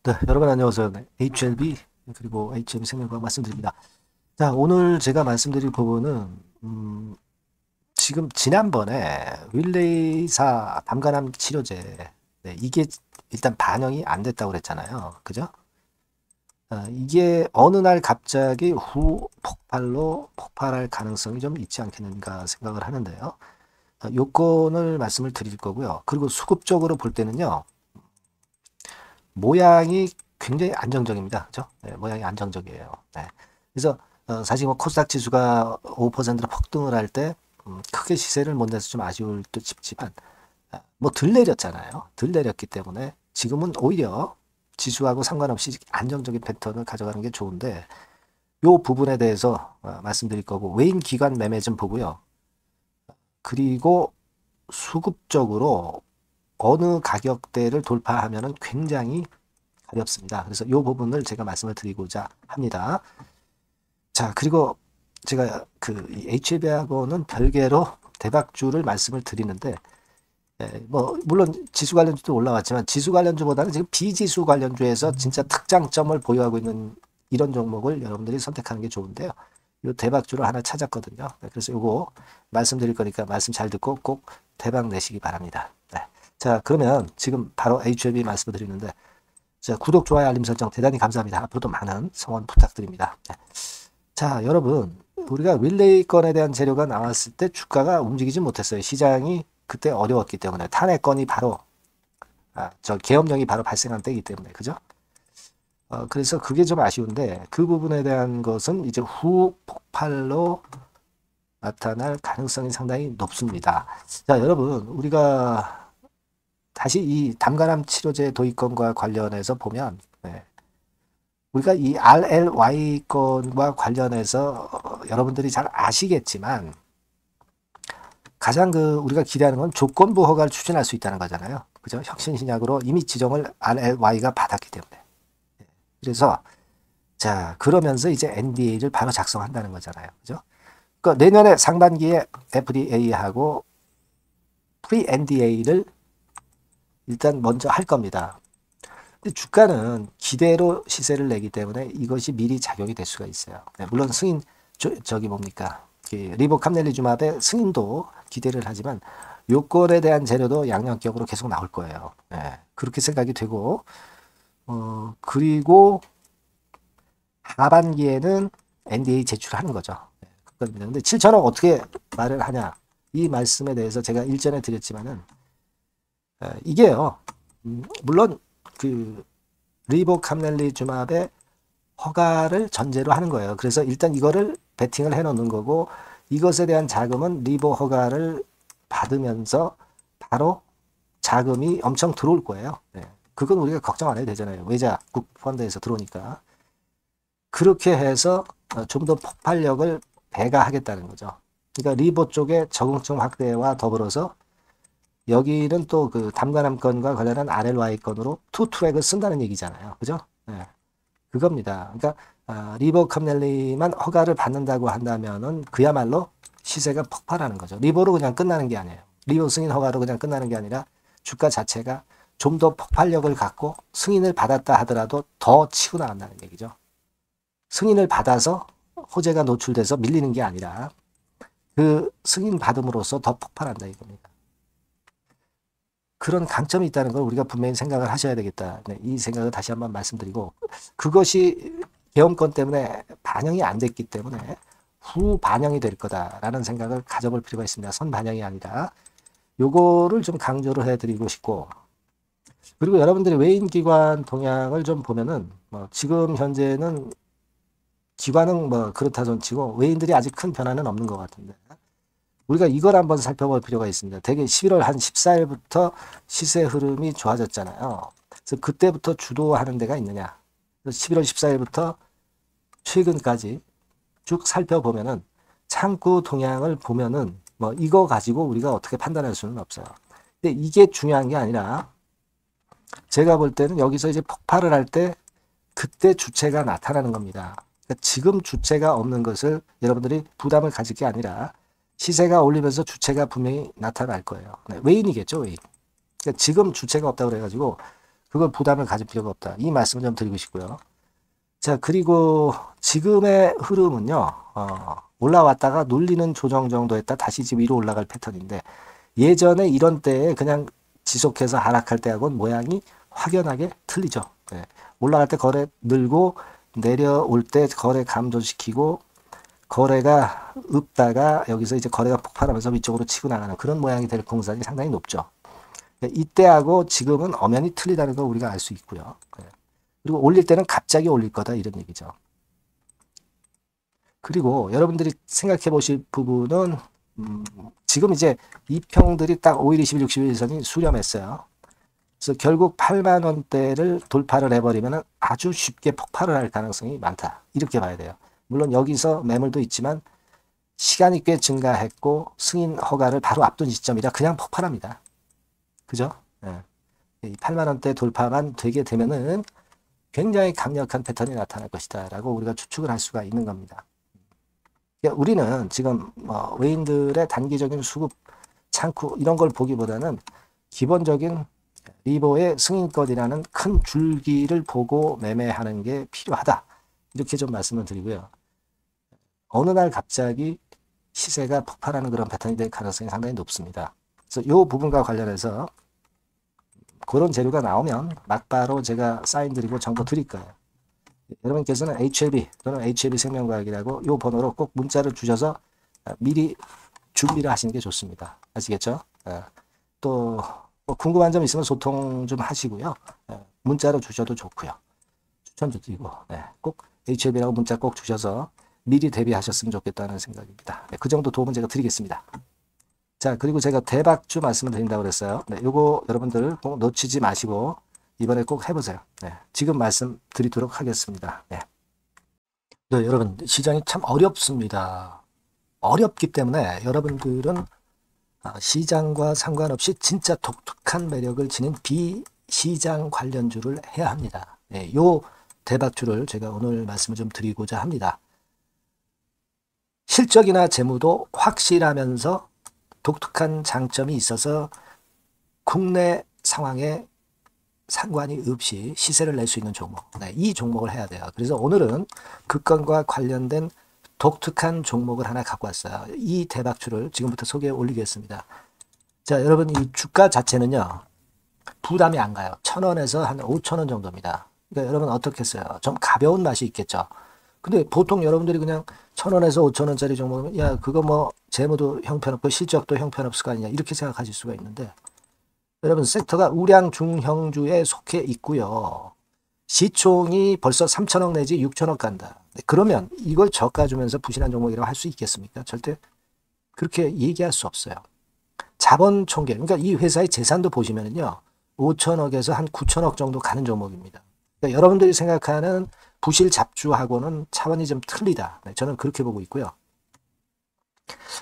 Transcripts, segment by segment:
네, 여러분 안녕하세요. 네, HLB 그리고 HLB 생명과학 말씀드립니다. 자, 오늘 제가 말씀드릴 부분은 지금 지난번에 윌레이사 담간암 치료제 이게 일단 반영이 안 됐다고 그랬잖아요. 그죠? 이게 어느 날 갑자기 후 폭발로 폭발할 가능성이 좀 있지 않겠는가 생각을 하는데요. 요건을 말씀을 드릴 거고요. 그리고 수급적으로 볼 때는요. 모양이 굉장히 안정적입니다. 그죠? 네, 모양이 안정적이에요. 네. 그래서 사실 뭐 코스닥 지수가 5%로 폭등을 할 때 크게 시세를 못 내서 좀 아쉬울 듯 싶지만 뭐 덜 내렸잖아요. 덜 내렸기 때문에 지금은 오히려 지수하고 상관없이 안정적인 패턴을 가져가는 게 좋은데 요 부분에 대해서 말씀드릴 거고 외인 기관 매매 좀 보고요. 그리고 수급적으로 어느 가격대를 돌파하면은 굉장히 가볍습니다. 그래서 이 부분을 제가 말씀을 드리고자 합니다. 자, 그리고 제가 그 HLB하고는 별개로 대박주를 말씀을 드리는데, 뭐 물론 지수 관련주도 올라왔지만 지수 관련주보다는 지금 비지수 관련주에서 진짜 특장점을 보유하고 있는 이런 종목을 여러분들이 선택하는 게 좋은데요. 이 대박주를 하나 찾았거든요. 그래서 이거 말씀드릴 거니까 말씀 잘 듣고 꼭 대박 내시기 바랍니다. 네. 자, 그러면 지금 바로 HLB 말씀을 드리는데, 자, 구독, 좋아요, 알림 설정 대단히 감사합니다. 앞으로도 많은 성원 부탁드립니다. 네. 자, 여러분, 우리가 윌레이 건에 대한 재료가 나왔을 때 주가가 움직이지 못했어요. 시장이 그때 어려웠기 때문에 탄핵 건이 바로 계엄령이 바로 발생한 때이기 때문에 그죠? 그래서 그게 좀 아쉬운데 그 부분에 대한 것은 이제 후 폭발로 나타날 가능성이 상당히 높습니다. 자, 여러분, 우리가 다시 이 담간암 치료제 도입건과 관련해서 보면 우리가 이 RLY 건과 관련해서 여러분들이 잘 아시겠지만 가장 우리가 기대하는 건 조건부 허가를 추진할 수 있다는 거잖아요. 그죠? 혁신신약으로 이미 지정을 RLY가 받았기 때문에. 그래서 자, 그러면서 이제 NDA를 바로 작성한다는 거잖아요. 그죠? 그러니까 내년에 상반기에 FDA하고 Pre-NDA를 일단 먼저 할 겁니다. 근데 주가는 기대로 시세를 내기 때문에 이것이 미리 작용이 될 수가 있어요. 네, 물론 승인 저기 뭡니까 리보캄넬리주마브의 승인도 기대를 하지만 요건에 대한 재료도 양념격으로 계속 나올 거예요. 네, 그렇게 생각이 되고 그리고 하반기에는 NDA 제출하는 거죠. 네, 그겁니다. 근데 7천억 어떻게 말을 하냐 이 말씀에 대해서 제가 일전에 드렸지만은 이게요. 물론 그 리보캄넬리주마브의 허가를 전제로 하는 거예요. 그래서 일단 이거를 베팅을 해놓는 거고 이것에 대한 자금은 리보 허가를 받으면서 바로 자금이 엄청 들어올 거예요. 네. 그건 우리가 걱정 안 해도 되잖아요. 외자국 펀드에서 들어오니까. 그렇게 해서 좀 더 폭발력을 배가하겠다는 거죠. 그러니까 리보 쪽의 적응층 확대와 더불어서 여기는 또 그 담간암 건과 관련한 RLY 건으로 투 트랙을 쓴다는 얘기잖아요. 그죠? 네. 그겁니다. 그러니까 리보캄넬리만 허가를 받는다고 한다면은 그야말로 시세가 폭발하는 거죠. 리보로 그냥 끝나는 게 아니에요. 리보 승인 허가로 그냥 끝나는 게 아니라 주가 자체가 좀 더 폭발력을 갖고 승인을 받았다 하더라도 더 치고 나간다는 얘기죠. 승인을 받아서 호재가 노출돼서 밀리는 게 아니라 그 승인 받음으로써 더 폭발한다 이겁니다. 그런 강점이 있다는 걸 우리가 분명히 생각을 하셔야 되겠다. 네, 이 생각을 다시 한번 말씀드리고 그것이 계엄권 때문에 반영이 안 됐기 때문에 후 반영이 될 거다라는 생각을 가져볼 필요가 있습니다. 선 반영이 아니라 요거를 좀 강조를 해드리고 싶고 그리고 여러분들이 외인기관 동향을 좀 보면은 뭐 지금 현재는 기관은 뭐 그렇다 손치고 외인들이 아직 큰 변화는 없는 것 같은데 우리가 이걸 한번 살펴볼 필요가 있습니다. 대개 11월 한 14일부터 시세 흐름이 좋아졌잖아요. 그래서 그때부터 주도하는 데가 있느냐. 11월 14일부터 최근까지 쭉 살펴보면은 창구 동향을 보면은 뭐 이거 가지고 우리가 어떻게 판단할 수는 없어요. 근데 이게 중요한 게 아니라 제가 볼 때는 여기서 이제 폭발을 할 때 그때 주체가 나타나는 겁니다. 그러니까 지금 주체가 없는 것을 여러분들이 부담을 가질 게 아니라 시세가 올리면서 주체가 분명히 나타날 거예요. 네, 외인이겠죠, 외인. 그러니까 지금 주체가 없다고 그래가지고 그걸 부담을 가질 필요가 없다. 이 말씀을 좀 드리고 싶고요. 자, 그리고 지금의 흐름은요, 올라왔다가 눌리는 조정 정도 했다 다시 집 위로 올라갈 패턴인데, 예전에 이런 때에 그냥 지속해서 하락할 때하고는 모양이 확연하게 틀리죠. 예. 올라갈 때 거래 늘고, 내려올 때 거래 감소시키고, 거래가 없다가 여기서 이제 거래가 폭발하면서 위쪽으로 치고 나가는 그런 모양이 될 공산이 상당히 높죠. 이때하고 지금은 엄연히 틀리다는 걸 우리가 알 수 있고요. 그리고 올릴 때는 갑자기 올릴 거다 이런 얘기죠. 그리고 여러분들이 생각해 보실 부분은 지금 이제 이평들이 딱 5일, 20일, 60일 선이 수렴했어요. 그래서 결국 8만 원대를 돌파를 해버리면 아주 쉽게 폭발을 할 가능성이 많다. 이렇게 봐야 돼요. 물론 여기서 매물도 있지만 시간이 꽤 증가했고 승인 허가를 바로 앞둔 시점이라 그냥 폭발합니다. 그죠? 예. 이 8만 원대 돌파만 되게 되면은 굉장히 강력한 패턴이 나타날 것이다 라고 우리가 추측을 할 수가 있는 겁니다. 그러니까 우리는 지금 외인들의 단기적인 수급 창구 이런 걸 보기보다는 기본적인 리버의 승인권이라는 큰 줄기를 보고 매매하는 게 필요하다. 이렇게 좀 말씀을 드리고요. 어느 날 갑자기 시세가 폭발하는 그런 패턴이 될 가능성이 상당히 높습니다. 그래서 이 부분과 관련해서 그런 재료가 나오면 막바로 제가 사인 드리고 정보 드릴 거예요. 여러분께서는 HLB 또는 HLB 생명과학이라고 이 번호로 꼭 문자를 주셔서 미리 준비를 하시는 게 좋습니다. 아시겠죠? 또 뭐 궁금한 점 있으면 소통 좀 하시고요. 문자로 주셔도 좋고요. 추천도 드리고 꼭 HLB라고 문자 꼭 주셔서 미리 대비하셨으면 좋겠다는 생각입니다. 그 정도 도움은 제가 드리겠습니다. 자, 그리고 제가 대박주 말씀을 드린다고 그랬어요. 요거 여러분들 꼭 놓치지 마시고 이번에 꼭 해보세요. 지금 말씀 드리도록 하겠습니다. 여러분, 시장이 참 어렵습니다. 어렵기 때문에 여러분들은 시장과 상관없이 진짜 독특한 매력을 지닌 비시장 관련주를 해야 합니다. 요 대박주를 제가 오늘 말씀을 좀 드리고자 합니다. 실적이나 재무도 확실하면서 독특한 장점이 있어서 국내 상황에 상관이 없이 시세를 낼 수 있는 종목. 이 종목을 해야 돼요. 그래서 오늘은 그 건과 관련된 독특한 종목을 하나 갖고 왔어요. 이 대박주를 지금부터 소개해 올리겠습니다. 자, 여러분 이 주가 자체는요. 부담이 안 가요. 1,000원에서 한 5,000원 정도입니다. 그러니까 여러분 어떻겠어요? 좀 가벼운 맛이 있겠죠. 근데 보통 여러분들이 그냥 1,000원에서 5,000원짜리 종목은 야 그거 뭐 재무도 형편없고 실적도 형편없을 거 아니냐 이렇게 생각하실 수가 있는데 여러분 섹터가 우량 중형주에 속해 있고요. 시총이 벌써 3,000억 내지 6,000억 간다. 그러면 이걸 저가 주면서 부실한 종목이라고 할 수 있겠습니까? 절대 그렇게 얘기할 수 없어요. 자본 총계, 그러니까 이 회사의 재산도 보시면은요. 5,000억에서 한 9,000억 정도 가는 종목입니다. 그러니까 여러분들이 생각하는 부실 잡주하고는 차원이 좀 틀리다. 저는 그렇게 보고 있고요.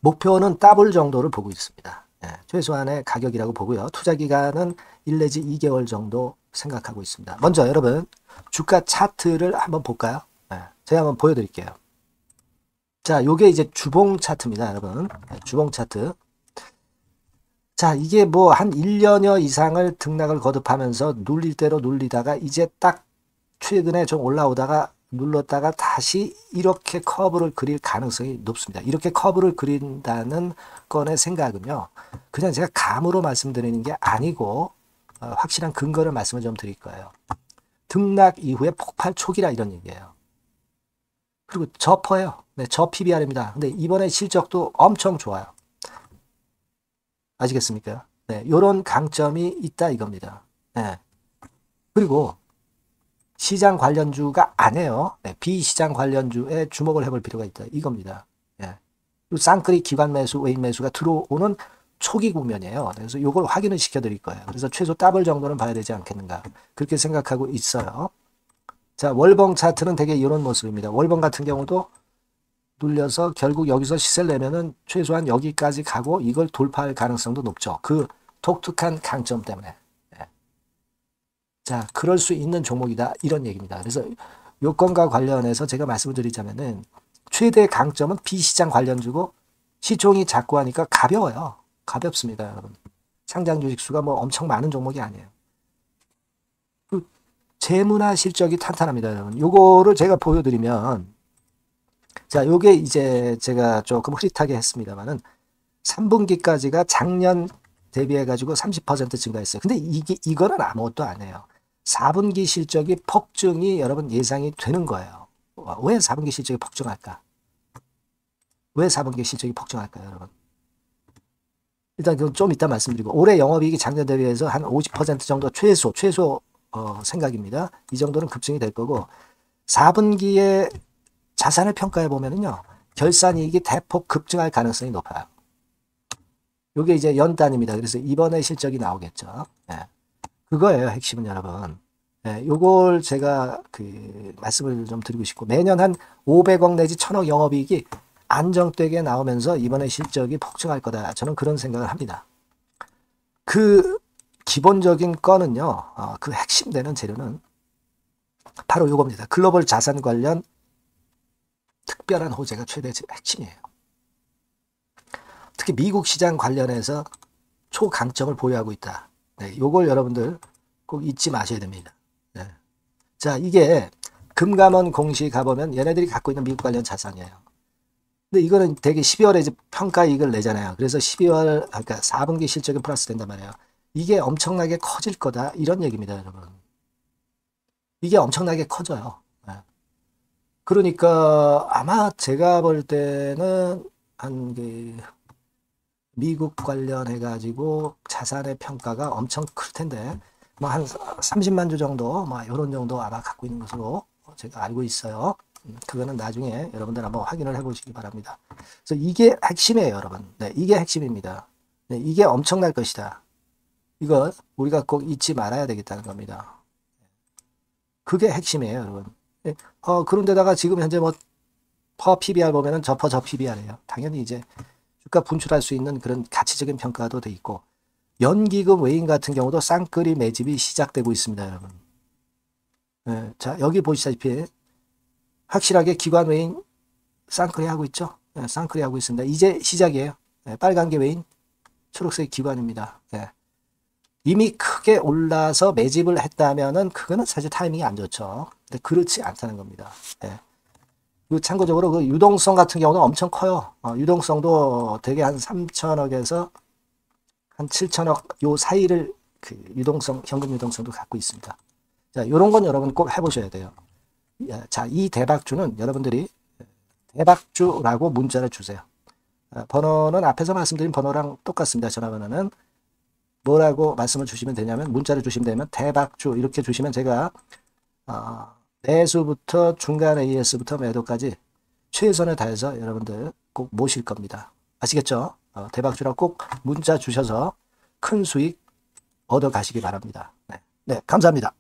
목표는 더블 정도를 보고 있습니다. 최소한의 가격이라고 보고요. 투자 기간은 1 내지 2개월 정도 생각하고 있습니다. 먼저 여러분 주가 차트를 한번 볼까요? 제가 한번 보여드릴게요. 자, 요게 이제 주봉 차트입니다, 여러분. 주봉 차트. 자, 이게 뭐 한 1년여 이상을 등락을 거듭하면서 눌릴 대로 눌리다가 이제 딱 최근에 좀 올라오다가 눌렀다가 다시 이렇게 커브를 그릴 가능성이 높습니다. 이렇게 커브를 그린다는 건의 생각은요. 그냥 제가 감으로 말씀드리는 게 아니고 확실한 근거를 말씀을 좀 드릴 거예요. 등락 이후에 폭발 초기라 이런 얘기예요. 그리고 저퍼예요. 저 PBR입니다. 근데 이번에 실적도 엄청 좋아요. 아시겠습니까? 요런 강점이 있다 이겁니다. 그리고 시장 관련주가 아니에요. 비시장 관련주에 주목을 해볼 필요가 있다 이겁니다. 쌍끌이 기관 매수, 외인 매수가 들어오는 초기 국면이에요. 그래서 이걸 확인을 시켜드릴 거예요. 그래서 최소 더블 정도는 봐야 되지 않겠는가 그렇게 생각하고 있어요. 자, 월봉 차트는 되게 이런 모습입니다. 월봉 같은 경우도 눌려서 결국 여기서 시세를 내면은 최소한 여기까지 가고 이걸 돌파할 가능성도 높죠. 그 독특한 강점 때문에. 자, 그럴 수 있는 종목이다 이런 얘기입니다. 그래서 요건과 관련해서 제가 말씀을 드리자면은 최대 강점은 비시장 관련주고 시총이 작고 하니까 가벼워요. 가볍습니다, 여러분. 상장 주식 수가 뭐 엄청 많은 종목이 아니에요. 재무나 실적이 탄탄합니다, 여러분. 요거를 제가 보여드리면, 자, 요게 이제 제가 조금 흐릿하게 했습니다만은 3분기까지가 작년 대비해가지고 30% 증가했어요. 근데 이거는 아무것도 아니에요. 4분기 실적이 폭증이 여러분 예상이 되는 거예요. 왜 4분기 실적이 폭증할까? 왜 4분기 실적이 폭증할까요, 여러분? 일단 그건 좀 이따 말씀드리고, 올해 영업이익이 작년 대비해서 한 50% 정도 최소 생각입니다. 이 정도는 급증이 될 거고, 4분기에 자산을 평가해 보면은요, 결산이익이 대폭 급증할 가능성이 높아요. 요게 이제 연단입니다. 그래서 이번에 실적이 나오겠죠. 예. 그거예요, 핵심은 여러분. 예, 요걸 제가 말씀을 좀 드리고 싶고, 매년 한 500억 내지 1000억 영업이익이 안정되게 나오면서 이번에 실적이 폭증할 거다. 저는 그런 생각을 합니다. 그 기본적인 건은요, 그 핵심되는 재료는 바로 요겁니다. 글로벌 자산 관련 특별한 호재가 최대 핵심이에요. 특히 미국 시장 관련해서 초강점을 보유하고 있다. 네, 요걸 여러분들 꼭 잊지 마셔야 됩니다. 네. 자, 이게 금감원 공시 가보면 얘네들이 갖고 있는 미국 관련 자산이에요. 근데 이거는 되게 12월에 이제 평가이익을 내잖아요. 그래서 12월, 그러니까 4분기 실적이 플러스 된단 말이에요. 이게 엄청나게 커질 거다. 이런 얘기입니다, 여러분. 이게 엄청나게 커져요. 네. 그러니까 아마 제가 볼 때는 한 미국 관련해가지고 자산의 평가가 엄청 클 텐데, 뭐 한 30만 주 정도, 뭐 이런 정도 아마 갖고 있는 것으로 제가 알고 있어요. 그거는 나중에 여러분들 한번 확인을 해보시기 바랍니다. 그래서 이게 핵심이에요, 여러분. 네, 이게 핵심입니다. 네, 이게 엄청날 것이다. 이거 우리가 꼭 잊지 말아야 되겠다는 겁니다. 그게 핵심이에요, 여러분. 네, 그런데다가 지금 현재 뭐 퍼 PBR 보면은 저 PBR이에요. 당연히 이제 주가 분출할 수 있는 그런 가치적인 평가도 돼 있고, 연기금 외인 같은 경우도 쌍끌이 매집이 시작되고 있습니다, 여러분. 네, 자, 여기 보시다시피 확실하게 기관 외인 쌍끌이 하고 있죠. 네, 쌍끌이 하고 있습니다. 이제 시작이에요. 네, 빨간 게 외인, 초록색 기관입니다. 네. 이미 크게 올라서 매집을 했다면은 그거는 사실 타이밍이 안 좋죠. 근데 그렇지 않다는 겁니다. 네. 그리고 참고적으로 그 유동성 같은 경우는 엄청 커요. 유동성도 되게 한 3천억에서 한 7천억 요 사이를 현금 유동성도 갖고 있습니다. 자, 요런 건 여러분 꼭 해보셔야 돼요. 자, 이 대박주는 여러분들이 대박주라고 문자를 주세요. 번호는 앞에서 말씀드린 번호랑 똑같습니다. 전화번호는 뭐라고 말씀을 주시면 되냐면, 문자를 주시면 되면 대박주 이렇게 주시면 제가 매수부터 중간 AS부터 매도까지 최선을 다해서 여러분들 꼭 모실 겁니다. 아시겠죠? 대박주라고 꼭 문자 주셔서 큰 수익 얻어 가시기 바랍니다. 네, 감사합니다.